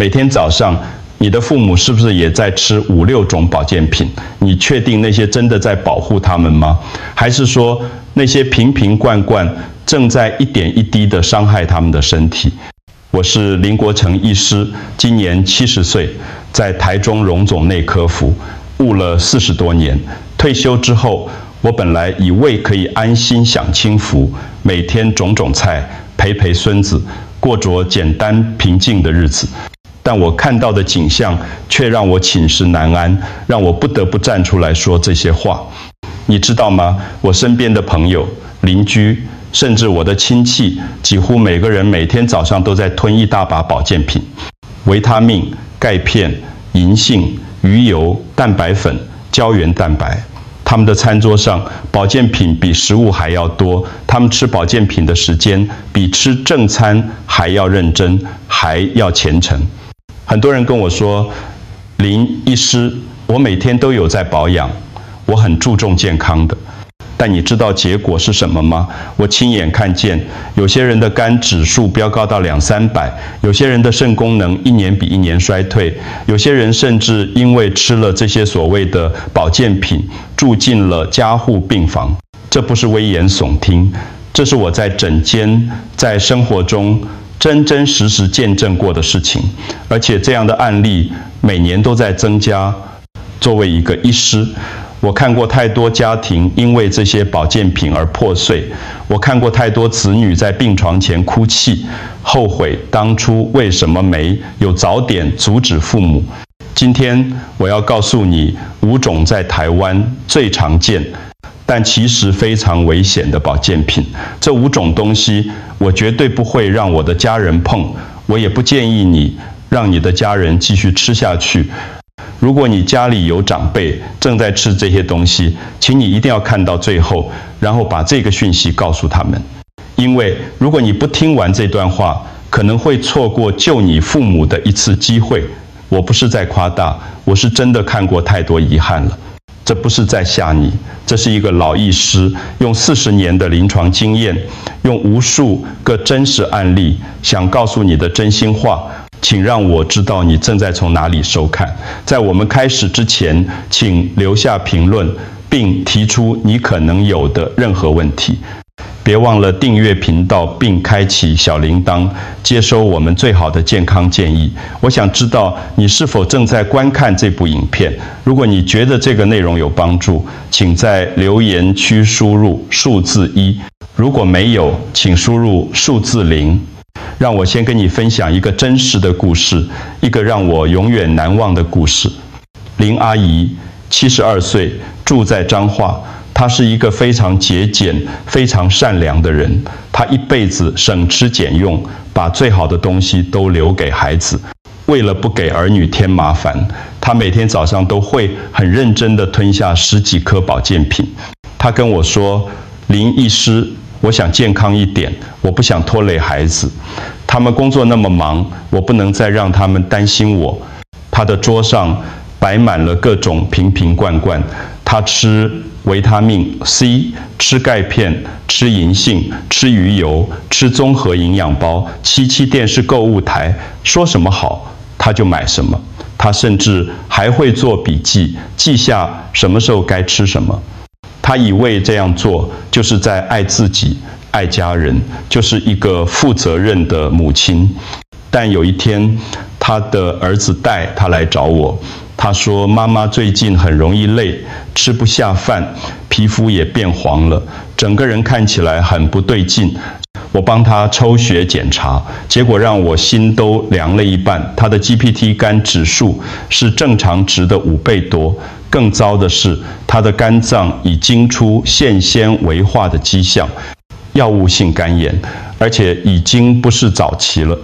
每天早上，你的父母是不是也在吃5、6种保健品？你确定那些真的在保护他们吗？还是说那些瓶瓶罐罐正在一点一滴地伤害他们的身体？我是林国成医师，今年70岁，在台中荣总内科服务了40多年。退休之后，我本来以为可以安心享清福，每天种种菜，陪陪孙子，过着简单平静的日子。但我看到的景象却让我寝食难安，让我不得不站出来说这些话。你知道吗？我身边的朋友、邻居，甚至我的亲戚，几乎每个人每天早上都在吞一大把保健品，维他命、钙片、银杏、鱼油、蛋白粉、胶原蛋白。他们的餐桌上，保健品比食物还要多，他们吃保健品的时间比吃正餐还要认真，还要虔诚。很多人跟我说，林医师，我每天都有在保养，我很注重健康的。但你知道结果是什么吗？我亲眼看见，有些人的肝指数飙高到200、300，有些人的肾功能1年比1年衰退，有些人甚至因为吃了这些所谓的保健品，住进了加护病房。这不是危言耸听，这是我在诊间、在生活中真真实实见证过的事情，而且这样的案例每年都在增加。作为一个医师，我看过太多家庭因为这些保健品而破碎，我看过太多子女在病床前哭泣，后悔当初为什么没有早点阻止父母。今天我要告诉你5种在台湾最常见，但其实非常危险的保健品。这5种东西，我绝对不会让我的家人碰，我也不建议你让你的家人继续吃下去。如果你家里有长辈正在吃这些东西，请你一定要看到最后，然后把这个讯息告诉他们。因为如果你不听完这段话，可能会错过救你父母的一次机会。我不是在夸大，我是真的看过太多遗憾了。这不是在吓你，这是一个老医师用40年的临床经验，用无数个真实案例，想告诉你的真心话。请让我知道你正在从哪里收看。在我们开始之前，请留下评论，并提出你可能有的任何问题。别忘了订阅频道并开启小铃铛，接收我们最好的健康建议。我想知道你是否正在观看这部影片。如果你觉得这个内容有帮助，请在留言区输入数字1；如果没有，请输入数字0。让我先跟你分享一个真实的故事，一个让我永远难忘的故事。林阿姨72岁，住在彰化。她是一个非常节俭、非常善良的人。她一辈子省吃俭用，把最好的东西都留给孩子。为了不给儿女添麻烦，她每天早上都会很认真地吞下10几颗保健品。她跟我说：“林医师，我想健康一点，我不想拖累孩子。他们工作那么忙，我不能再让他们担心我。”他的桌上摆满了各种瓶瓶罐罐，他吃维他命 C， 吃钙片，吃银杏，吃鱼油，吃综合营养包，7电视购物台，说什么好他就买什么。他甚至还会做笔记，记下什么时候该吃什么。他以为这样做就是在爱自己、爱家人，就是一个负责任的母亲。但有一天，他的儿子带他来找我，他说：“妈妈最近很容易累，吃不下饭，皮肤也变黄了，整个人看起来很不对劲。”我帮他抽血检查，结果让我心都凉了一半。他的 GPT 肝指数是正常值的5倍多。更糟的是，他的肝脏已经出腺纤维化的迹象，药物性肝炎，而且已经不是早期了。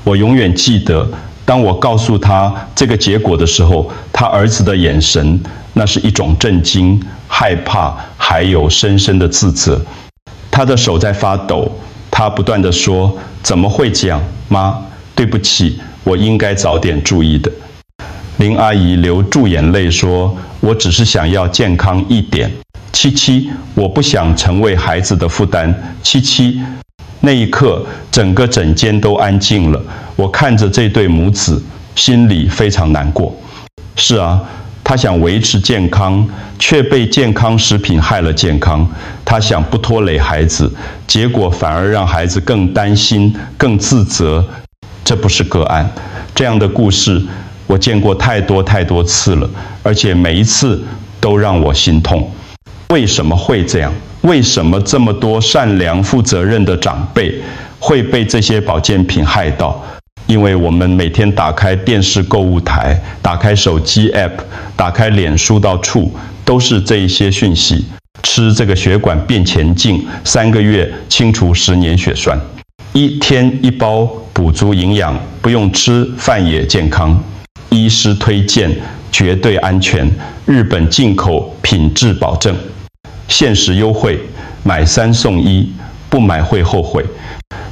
我永远记得，当我告诉他这个结果的时候，他儿子的眼神，那是一种震惊、害怕，还有深深的自责。他的手在发抖，他不断地说：“怎么会这样？妈，对不起，我应该早点注意的。”林阿姨流住眼泪说：“我只是想要健康一点。77，我不想成为孩子的负担。77，那一刻，整个诊间都安静了。我看着这对母子，心里非常难过。是啊，他想维持健康，却被健康食品害了健康。他想不拖累孩子，结果反而让孩子更担心、更自责。这不是个案，这样的故事我见过太多次了，而且每一次都让我心痛。为什么会这样？为什么这么多善良负责任的长辈会被这些保健品害到？因为我们每天打开电视购物台，打开手机 App， 打开脸书到处都是这一些讯息。吃这个血管变前进，3个月清除10年血栓，1天1包补足营养，不用吃饭也健康。医师推荐，绝对安全，日本进口，品质保证，限时优惠，买3送1，不买会后悔。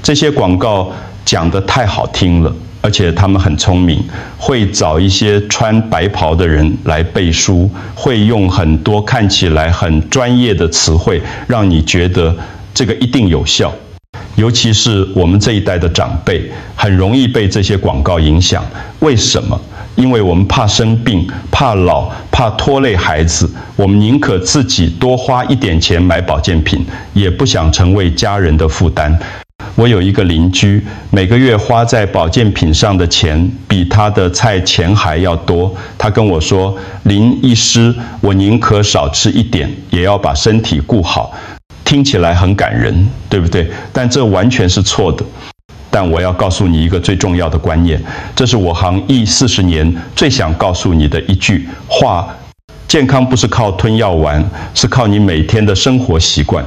这些广告讲得太好听了，而且他们很聪明，会找一些穿白袍的人来背书，会用很多看起来很专业的词汇，让你觉得这个一定有效。尤其是我们这一代的长辈，很容易被这些广告影响。为什么？因为我们怕生病，怕老，怕拖累孩子，我们宁可自己多花一点钱买保健品，也不想成为家人的负担。我有一个邻居，每个月花在保健品上的钱比他的菜钱还要多。他跟我说：“林医师，我宁可少吃一点，也要把身体顾好。”听起来很感人，对不对？但这完全是错的。但我要告诉你一个最重要的观念，这是我行医40年最想告诉你的一句话：健康不是靠吞药丸，是靠你每天的生活习惯。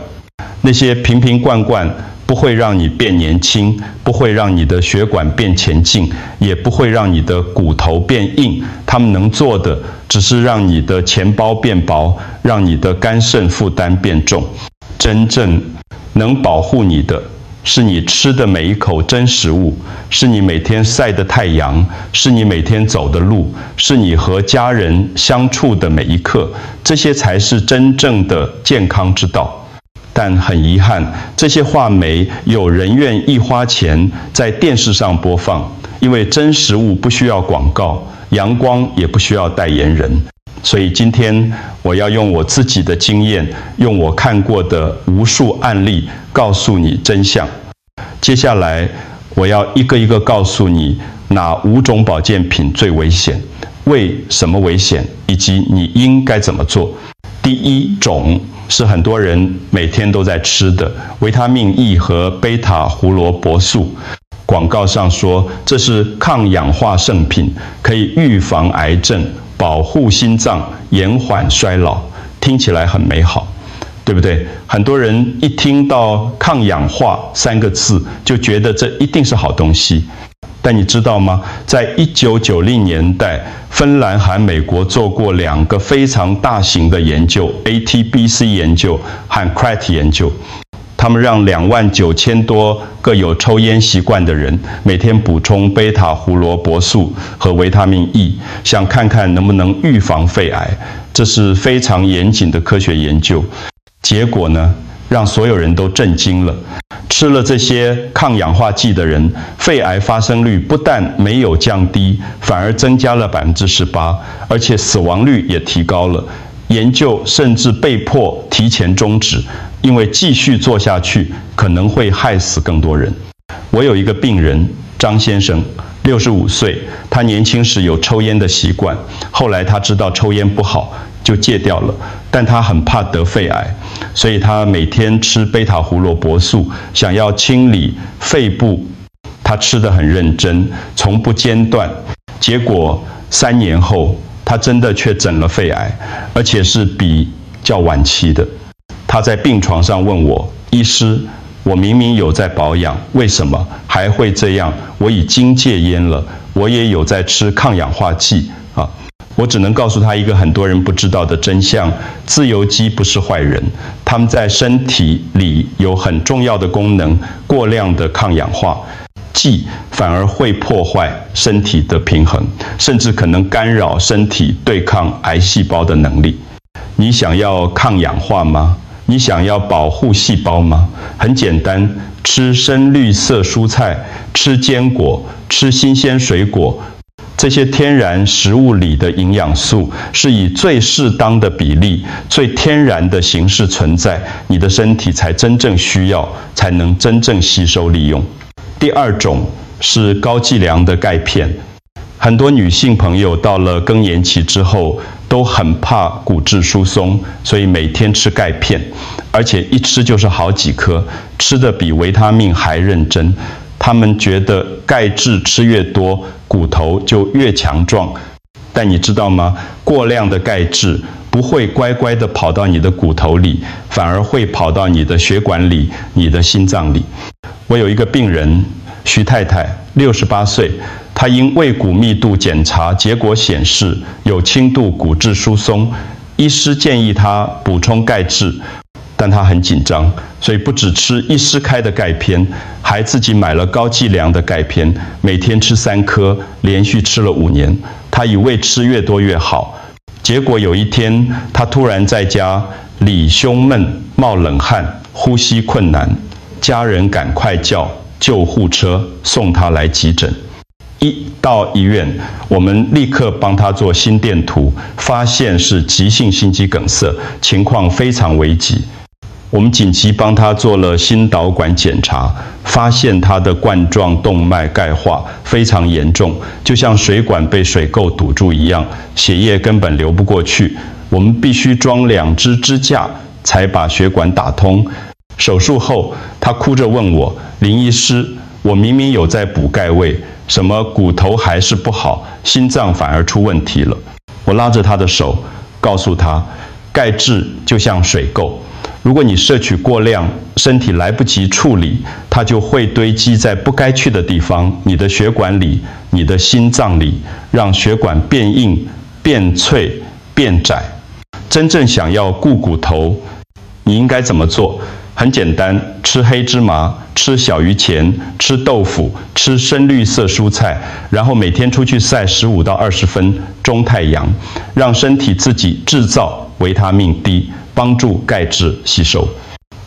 那些瓶瓶罐罐不会让你变年轻，不会让你的血管变前进，也不会让你的骨头变硬。他们能做的，只是让你的钱包变薄，让你的肝肾负担变重。真正能保护你的，是你吃的每一口真食物，是你每天晒的太阳，是你每天走的路，是你和家人相处的每一刻，这些才是真正的健康之道。但很遗憾，这些话没有人愿意花钱在电视上播放，因为真食物不需要广告，阳光也不需要代言人。所以今天我要用我自己的经验，用我看过的无数案例告诉你真相。接下来我要一个一个告诉你哪5种保健品最危险，为什么危险，以及你应该怎么做。第1种是很多人每天都在吃的维他命 E 和贝塔胡萝卜素。广告上说这是抗氧化圣品，可以预防癌症，保护心脏，延缓衰老，听起来很美好，对不对？很多人一听到抗氧化3个字，就觉得这一定是好东西。但你知道吗？在1990年代，芬兰和美国做过2个非常大型的研究 ，ATBC 研究和 CRET 研究。他们让29000多个有抽烟习惯的人每天补充贝塔胡萝卜素和维他命 E， 想看看能不能预防肺癌。这是非常严谨的科学研究。结果呢，让所有人都震惊了。吃了这些抗氧化剂的人，肺癌发生率不但没有降低，反而增加了18%，而且死亡率也提高了。研究甚至被迫提前终止，因为继续做下去可能会害死更多人。我有一个病人张先生，65岁，他年轻时有抽烟的习惯，后来他知道抽烟不好，就戒掉了，但他很怕得肺癌，所以他每天吃贝塔胡萝卜素，想要清理肺部。他吃得很认真，从不间断。结果3年后，他真的确诊了肺癌，而且是比较晚期的。他在病床上问我：“医师，我明明有在保养，为什么还会这样？我已经戒烟了，我也有在吃抗氧化剂啊。”我只能告诉他一个很多人不知道的真相：自由基不是坏人，他们在身体里有很重要的功能，过量的抗氧化剂反而会破坏身体的平衡，甚至可能干扰身体对抗癌细胞的能力。你想要抗氧化吗？你想要保护细胞吗？很简单，吃深绿色蔬菜，吃坚果，吃新鲜水果。这些天然食物里的营养素是以最适当的比例、最天然的形式存在，你的身体才真正需要，才能真正吸收利用。第二种是高剂量的钙片。很多女性朋友到了更年期之后，都很怕骨质疏松，所以每天吃钙片，而且一吃就是好几颗，吃得比维他命还认真。她们觉得钙质吃越多，骨头就越强壮。但你知道吗？过量的钙质不会乖乖地跑到你的骨头里，反而会跑到你的血管里、你的心脏里。我有一个病人，徐太太，68岁，她因胃骨密度检查结果显示有轻度骨质疏松，医师建议她补充钙质，但她很紧张，所以不只吃医师开的钙片，还自己买了高剂量的钙片，每天吃3颗，连续吃了5年。她以为吃越多越好，结果有一天，她突然在家里胸闷、冒冷汗、呼吸困难，家人赶快叫救护车送她来急诊。一到医院，我们立刻帮她做心电图，发现是急性心肌梗塞，情况非常危急。我们紧急帮她做了心导管检查，发现她的冠状动脉钙化非常严重，就像水管被水垢堵住一样，血液根本流不过去。我们必须装2支支架才把血管打通。手术后，她哭着问我：“林医师，我明明有在补钙位，什么骨头还是不好，心脏反而出问题了？”我拉着她的手，告诉她，钙质就像水垢，如果你摄取过量，身体来不及处理，它就会堆积在不该去的地方，你的血管里，你的心脏里，让血管变硬、变脆、变窄。真正想要顾骨头，你应该怎么做？很简单，吃黑芝麻，吃小鱼钱，吃豆腐，吃深绿色蔬菜，然后每天出去晒15到20分中太阳，让身体自己制造维他命 D， 帮助钙质吸收。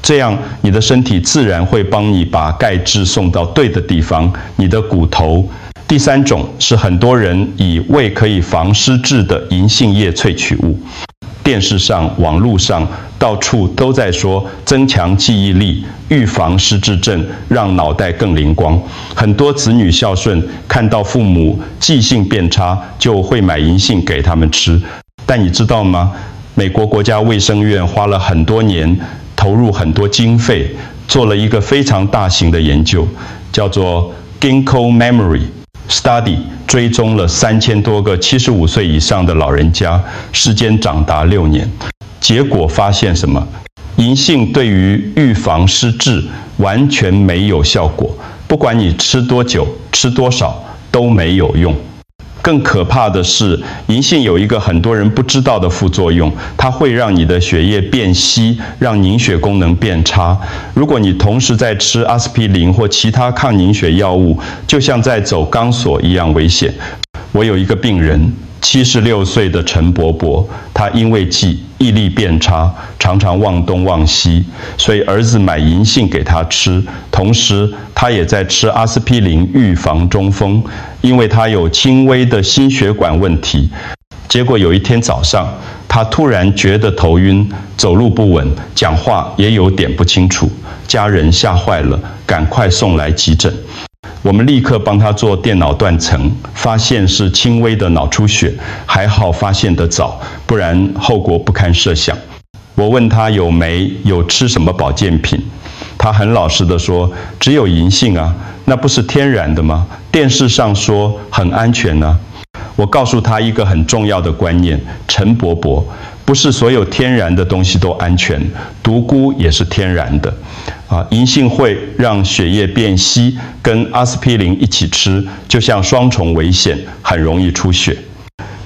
这样你的身体自然会帮你把钙质送到对的地方，你的骨头。第三种是很多人以为可以防失智的银杏叶萃取物。电视上、网络上到处都在说增强记忆力、预防失智症，让脑袋更灵光。很多子女孝顺，看到父母记性变差，就会买银杏给他们吃。但你知道吗？美国国家卫生院花了很多年，投入很多经费，做了一个非常大型的研究，叫做 Ginkgo Memory Study， 追踪了3000多个75岁以上的老人家，时间长达6年。结果发现什么？银杏对于预防失智完全没有效果，不管你吃多久、吃多少都没有用。更可怕的是，银杏有一个很多人不知道的副作用，它会让你的血液变稀，让凝血功能变差。如果你同时在吃阿司匹林或其他抗凝血药物，就像在走钢索一样危险。我有一个病人，76岁的陈伯伯，他因为记忆力变差，常常忘东忘西，所以儿子买银杏给他吃，同时他也在吃阿司匹林预防中风，因为他有轻微的心血管问题。结果有一天早上，他突然觉得头晕，走路不稳，讲话也有点不清楚，家人吓坏了，赶快送来急诊。我们立刻帮他做电脑断层，发现是轻微的脑出血，还好发现得早，不然后果不堪设想。我问他有没有吃什么保健品，他很老实地说，只有银杏啊，那不是天然的吗？电视上说很安全啊。我告诉他一个很重要的观念，陈伯伯，不是所有天然的东西都安全，独孤也是天然的。银杏会让血液变稀，跟阿司匹林一起吃，就像双重危险，很容易出血。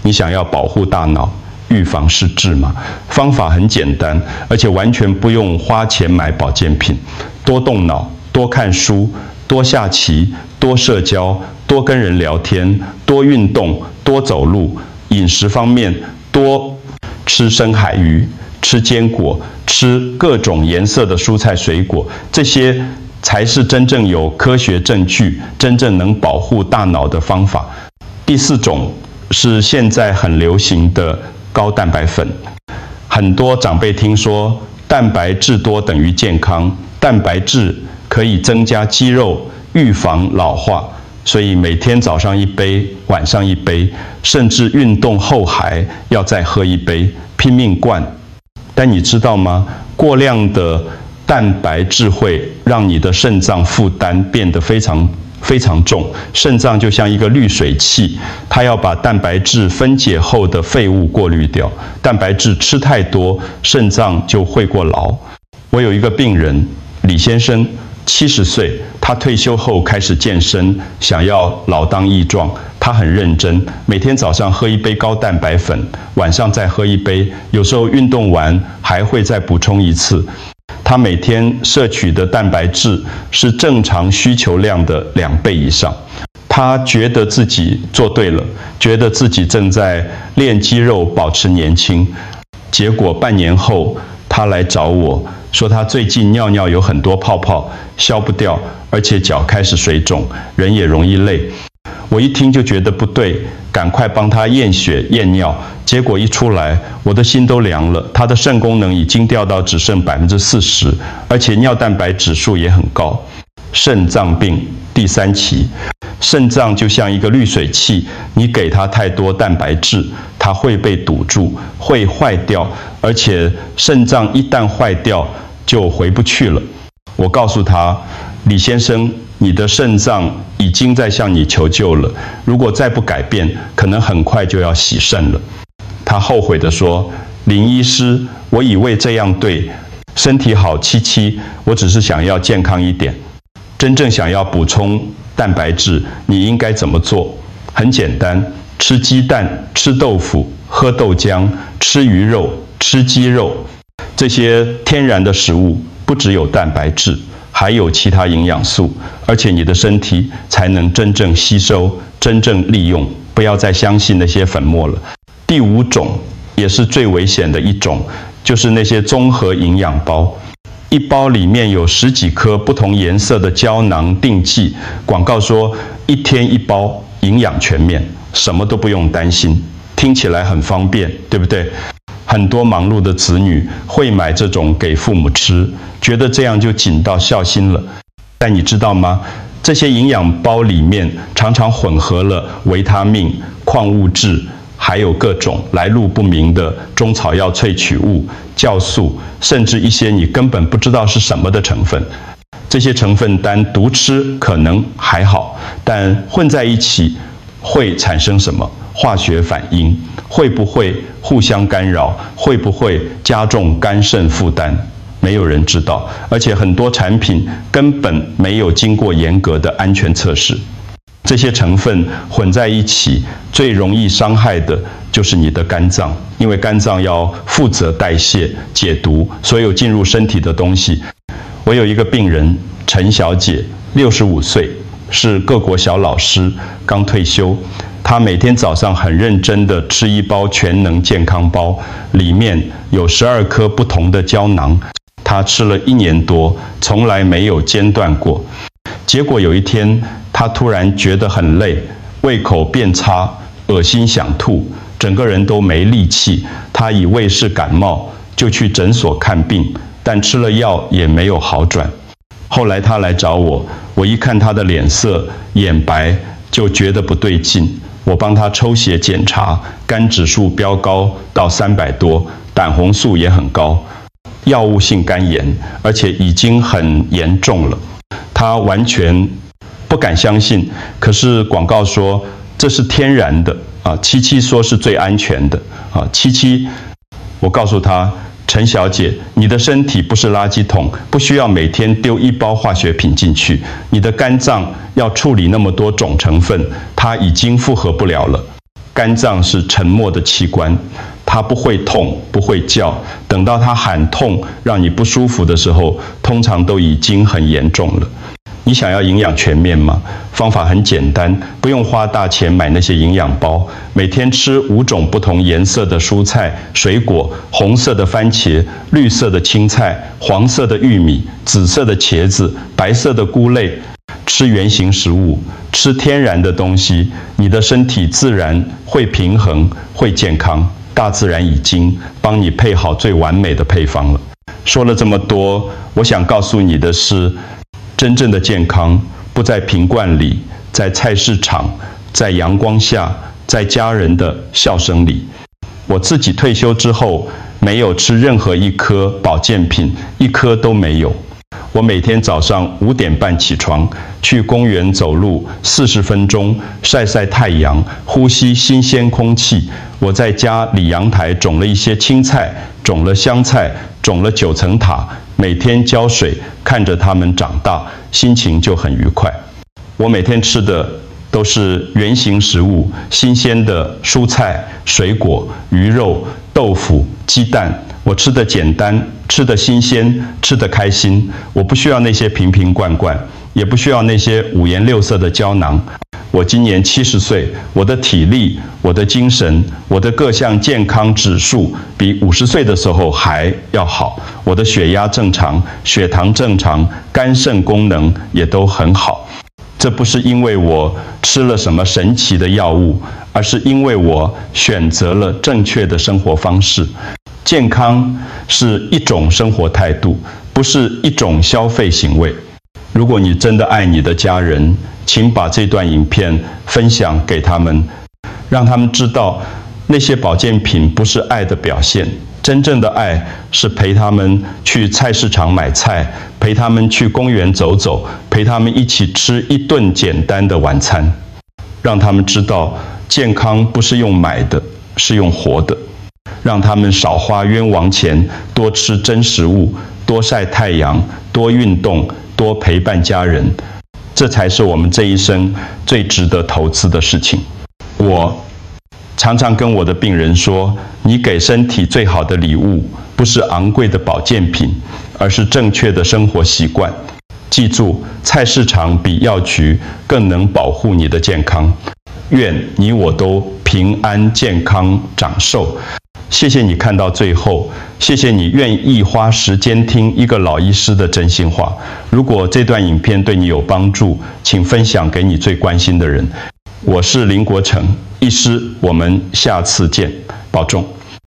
你想要保护大脑，预防失智吗？方法很简单，而且完全不用花钱买保健品。多动脑，多看书，多下棋，多社交，多跟人聊天，多运动，多走路。饮食方面，多吃深海鱼，吃坚果，吃各种颜色的蔬菜水果，这些才是真正有科学证据、真正能保护大脑的方法。第4种是现在很流行的高蛋白粉。很多长辈听说蛋白质多等于健康，蛋白质可以增加肌肉，预防老化，所以每天早上1杯，晚上1杯，甚至运动后还要再喝1杯，拼命灌。但你知道吗？过量的蛋白质会让你的肾脏负担变得非常重，肾脏就像一个滤水器，它要把蛋白质分解后的废物过滤掉。蛋白质吃太多，肾脏就会过劳。我有一个病人李先生，70岁，他退休后开始健身，想要老当益壮。他很认真，每天早上喝1杯高蛋白粉，晚上再喝1杯，有时候运动完还会再补充1次。他每天摄取的蛋白质是正常需求量的2倍以上。他觉得自己做对了，觉得自己正在练肌肉，保持年轻。结果半年后，他来找我说，他最近尿尿有很多泡泡，消不掉，而且脚开始水肿，人也容易累。我一听就觉得不对，赶快帮他验血验尿，结果一出来，我的心都凉了。他的肾功能已经掉到只剩40%，而且尿蛋白指数也很高。肾脏病第3期，肾脏就像一个滤水器，你给它太多蛋白质，它会被堵住，会坏掉，而且肾脏一旦坏掉就回不去了。我告诉他，李先生，你的肾脏已经在向你求救了，如果再不改变，可能很快就要洗肾了。他后悔地说，林医师，我以为这样对，身体好77，我只是想要健康一点。真正想要补充蛋白质，你应该怎么做？很简单，吃鸡蛋，吃豆腐，喝豆浆，吃鱼肉，吃鸡肉。这些天然的食物不只有蛋白质，还有其他营养素，而且你的身体才能真正吸收、真正利用。不要再相信那些粉末了。第5种也是最危险的一种，就是那些综合营养包。一包里面有10几颗不同颜色的胶囊定剂，广告说1天1包，营养全面，什么都不用担心，听起来很方便，对不对？很多忙碌的子女会买这种给父母吃，觉得这样就尽到孝心了。但你知道吗？这些营养包里面常常混合了维他命、矿物质，还有各种来路不明的中草药萃取物、酵素，甚至一些你根本不知道是什么的成分。这些成分单独吃可能还好，但混在一起会产生什么化学反应？会不会互相干扰？会不会加重肝肾负担？没有人知道，而且很多产品根本没有经过严格的安全测试。这些成分混在一起，最容易伤害的就是你的肝脏，因为肝脏要负责代谢、解毒所有进入身体的东西。我有一个病人陈小姐，65岁，是各国小老师，刚退休。她每天早上很认真地吃1包全能健康包，里面有12颗不同的胶囊。她吃了1年多，从来没有间断过。结果有一天，她突然觉得很累，胃口变差，恶心想吐，整个人都没力气。她以为是感冒，就去诊所看病，但吃了药也没有好转。后来她来找我，我一看她的脸色眼白，就觉得不对劲。我帮她抽血检查，肝指数飙高到300多，胆红素也很高，药物性肝炎，而且已经很严重了。她完全不敢相信，可是广告说这是天然的啊，77说是最安全的啊，77，我告诉她，陈小姐，你的身体不是垃圾桶，不需要每天丢1包化学品进去。你的肝脏要处理那么多种成分，它已经负荷不了了。肝脏是沉默的器官，它不会痛，不会叫。等到它喊痛，让你不舒服的时候，通常都已经很严重了。你想要营养全面吗？方法很简单，不用花大钱买那些营养包，每天吃5种不同颜色的蔬菜、水果，红色的番茄，绿色的青菜，黄色的玉米，紫色的茄子，白色的菇类，吃原型食物，吃天然的东西，你的身体自然会平衡，会健康。大自然已经帮你配好最完美的配方了。说了这么多，我想告诉你的是，真正的健康不在瓶罐里，在菜市场，在阳光下，在家人的笑声里。我自己退休之后，没有吃任何一颗保健品，一颗都没有。我每天早上5点半起床，去公园走路40分钟，晒晒太阳，呼吸新鲜空气。我在家里阳台种了一些青菜，种了香菜，种了9层塔，每天浇水，看着它们长大，心情就很愉快。我每天吃的都是原型食物，新鲜的蔬菜、水果、鱼肉、豆腐、鸡蛋。我吃的简单，吃的新鲜，吃的开心。我不需要那些瓶瓶罐罐，也不需要那些5颜6色的胶囊。我今年70岁，我的体力、我的精神、我的各项健康指数比50岁的时候还要好。我的血压正常，血糖正常，肝肾功能也都很好。这不是因为我吃了什么神奇的药物，而是因为我选择了正确的生活方式。健康是一种生活态度，不是一种消费行为。如果你真的爱你的家人，请把这段影片分享给他们，让他们知道那些保健品不是爱的表现，真正的爱是陪他们去菜市场买菜，陪他们去公园走走，陪他们一起吃一顿简单的晚餐，让他们知道健康不是用买的，是用活的。让他们少花冤枉钱，多吃真食物，多晒太阳，多运动，多陪伴家人，这才是我们这一生最值得投资的事情。我常常跟我的病人说，你给身体最好的礼物，不是昂贵的保健品，而是正确的生活习惯。记住，菜市场比药局更能保护你的健康。愿你我都平安健康长寿。谢谢你看到最后，谢谢你愿意花时间听一个老医师的真心话。如果这段影片对你有帮助，请分享给你最关心的人。我是林国成医师，我们下次见，保重。